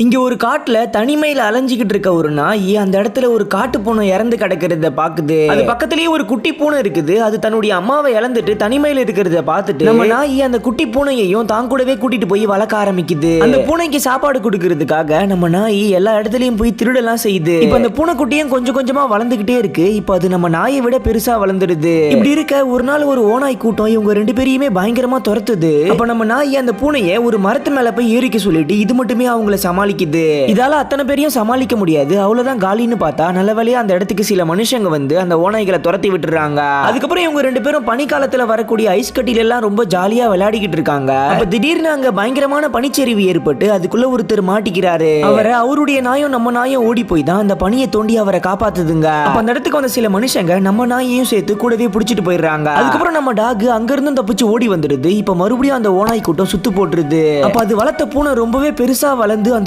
இங்க ஒரு காட்டுல தனிமையில அலைஞ்சிக்கிட்டு இருக்க ஒரு நாய் அந்த இடத்துல ஒரு காட்டு பூனை இறந்து கிடக்கிறத பாக்குது. அது பக்கத்திலேயே ஒரு குட்டி பூனை இருக்குது. அது தன்னுடைய அம்மாவை இழந்துட்டு தனிமையில இருக்கிறத பார்த்துட்டு நம்ம நாய் அந்த குட்டி பூனையையும் தான் கூடவே கூட்டிட்டு போய் வளர்க்க ஆரம்பிக்குது. அந்த பூனைக்கு சாப்பாடு கொடுக்கறதுக்காக நம்ம நாய் எல்லா இடத்துலயும் போய் திருடலாம் செய்யுது. இப்ப அந்த பூனைக்குட்டியும் கொஞ்சம் கொஞ்சமா வளர்ந்துகிட்டே இருக்கு. இப்ப அது நம்ம நாயை விட பெருசா வளர்ந்துடுது. இப்படி இருக்க ஒரு நாள் ஒரு ஓநாய் கூட்டம் இவங்க ரெண்டு பேரையுமே பயங்கரமா துரத்துது. அப்ப நம்ம நாய் அந்த பூனையை ஒரு மரத்து மேல போய் ஏறிக்க சொல்லிட்டு இது மட்டுமே அவங்கள சமாளிக்குது. இதால அத்தனை பேரையும் சமாளிக்க முடியாது. அவ்வளவுதான் காலின்னு பார்த்தா நல்ல வேளையா அந்த இடத்துக்கு சில மனுஷங்க வந்து அந்த ஓநாய்களை துரத்தி விட்டுறாங்க. அதுக்கப்புறம் இவங்க ரெண்டு பேரும் பனிக்காலத்துல வரக்கூடிய ஐஸ் கட்டில எல்லாம் ரொம்ப ஜாலியா விளையாடிக்கிட்டு இருக்காங்க. அப்ப திடீர்னு அங்க பயங்கரமான பனிச்சரிவு ஏற்பட்டு அதுக்குள்ள ஒருத்தர் மாட்டிக்கிறாரு. அவருடைய நாயும் நம்ம நாயும் ஓடி போய் தான் அந்த பனியை தோண்டி அவரை காப்பாத்துதுங்க. அப்ப அந்த இடத்துக்கு வந்த சில மனுஷங்க நம்ம நாயையும் சேர்த்து கூடவே பிடிச்சிட்டு போயிடுறாங்க. அதுக்கப்புறம் நம்ம டாக் அங்க இருந்து தப்பிச்சு ஓடி வந்துடுது. இப்ப மறுபடியும் அந்த ஓநாய் கூட்டம் சுத்து போட்டுருது. அப்ப அது வளர்த்த பூனை ரொம்பவே பெருசா வளர்ந்து அந்த